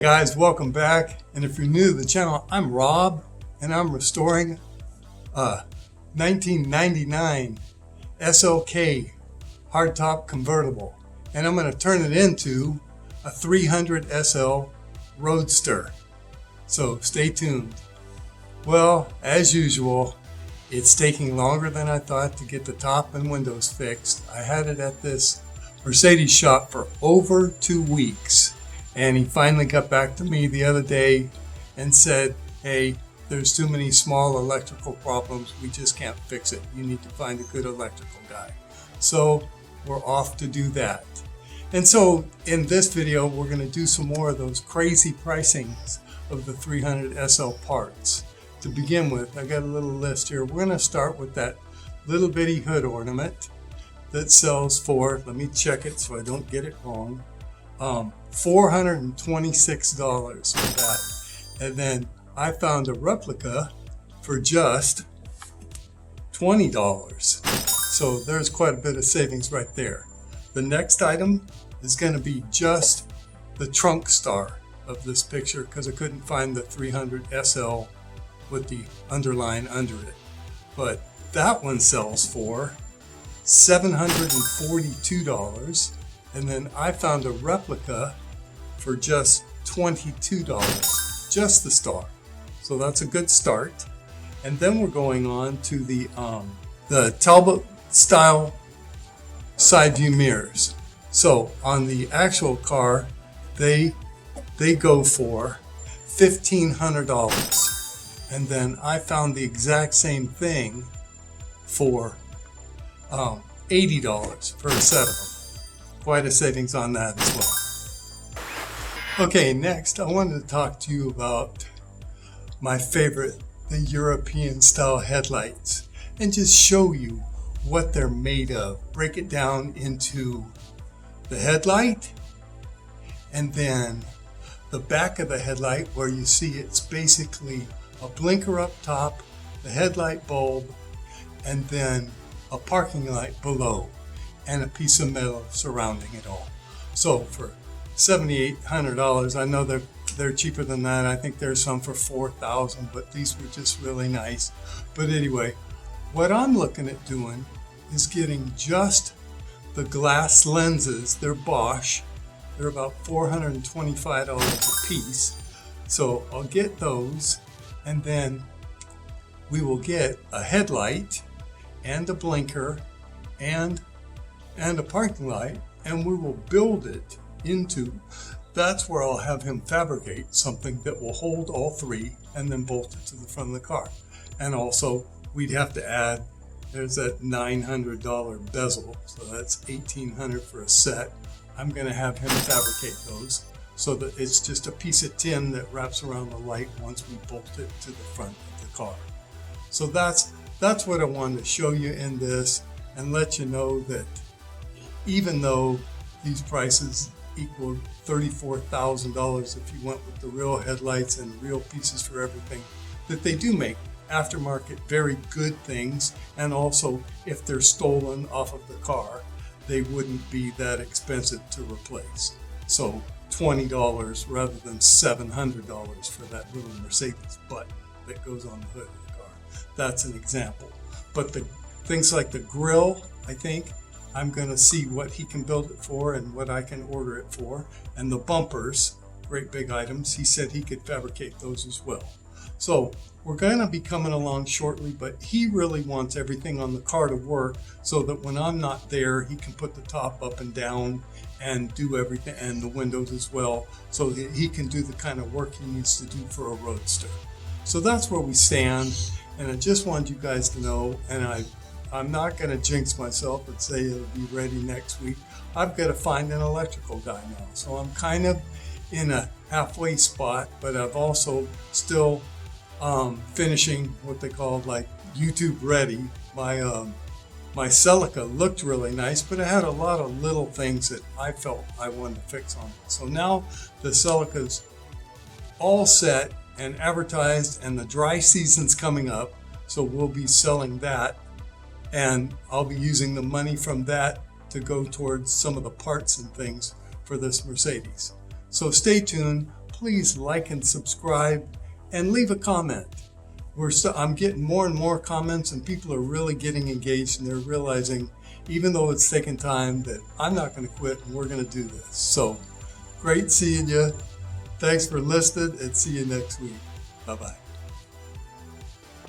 Guys, welcome back. And if you're new to the channel, I'm Rob and I'm restoring a 1999 SLK hardtop convertible, and I'm going to turn it into a 300 SL Roadster. So stay tuned. Well, as usual, it's taking longer than I thought to get the top and windows fixed. I had it at this Mercedes shop for over 2 weeks. And he finally got back to me the other day and said, hey, there's too many small electrical problems. We just can't fix it. You need to find a good electrical guy. So we're off to do that. And so in this video, we're going to do some more of those crazy pricings of the 300 SL parts. To begin with, I got a little list here. We're going to start with that little bitty hood ornament that sells for, let me check it so I don't get it wrong, $426 for that. And then I found a replica for just $20. So there's quite a bit of savings right there. The next item is going to be just the trunk star of this picture because I couldn't find the 300 SL with the underline under it. But that one sells for $742. And then I found a replica for just $22, just the star. So that's a good start. And then we're going on to the Talbot style side view mirrors. So on the actual car, they go for $1,500. And then I found the exact same thing for $80 for a set of them. Quite a savings on that as well. Okay, next I wanted to talk to you about my favorite, the European style headlights, and just show you what they're made of. Break it down into the headlight and then the back of the headlight where you see it's basically a blinker up top, the headlight bulb, and then a parking light below, and a piece of metal surrounding it all. So for $7,800, I know they're cheaper than that. I think there's some for $4,000, but these were just really nice. But anyway, what I'm looking at doing is getting just the glass lenses. They're Bosch. They're about $425 a piece. So I'll get those, and then we will get a headlight and a blinker and a parking light, and we will build it into, that's where I'll have him fabricate something that will hold all three and then bolt it to the front of the car. And also we'd have to add, there's that $900 bezel, so that's $1,800 for a set. I'm going to have him fabricate those so that it's just a piece of tin that wraps around the light once we bolt it to the front of the car. So that's what I wanted to show you in this, and let you know that even though these prices equal $34,000 if you went with the real headlights and real pieces for everything, that they do make aftermarket very good things, and also if they're stolen off of the car, they wouldn't be that expensive to replace. So $20 rather than $700 for that little Mercedes button that goes on the hood of the car. That's an example. But the things like the grille, I think I'm going to see what he can build it for and what I can order it for. And the bumpers, great big items, he said he could fabricate those as well. So we're going to be coming along shortly, but he really wants everything on the car to work so that when I'm not there, he can put the top up and down and do everything, and the windows as well, so that he can do the kind of work he needs to do for a Roadster. So that's where we stand, and I just wanted you guys to know, and I'm not going to jinx myself and say it'll be ready next week. I've got to find an electrical guy now. So I'm kind of in a halfway spot, but I've also still finishing what they call like YouTube ready. My SLK looked really nice, but it had a lot of little things that I felt I wanted to fix on it. So now the SLK's all set and advertised, and the dry season's coming up. So we'll be selling that, and I'll be using the money from that to go towards some of the parts and things for this Mercedes. So stay tuned. please like and subscribe and leave a comment. I'm getting more and more comments, and people are really getting engaged, and they're realizing, even though it's taken time, that I'm not going to quit and we're going to do this. So great seeing you. Thanks for listening, and see you next week. Bye-bye.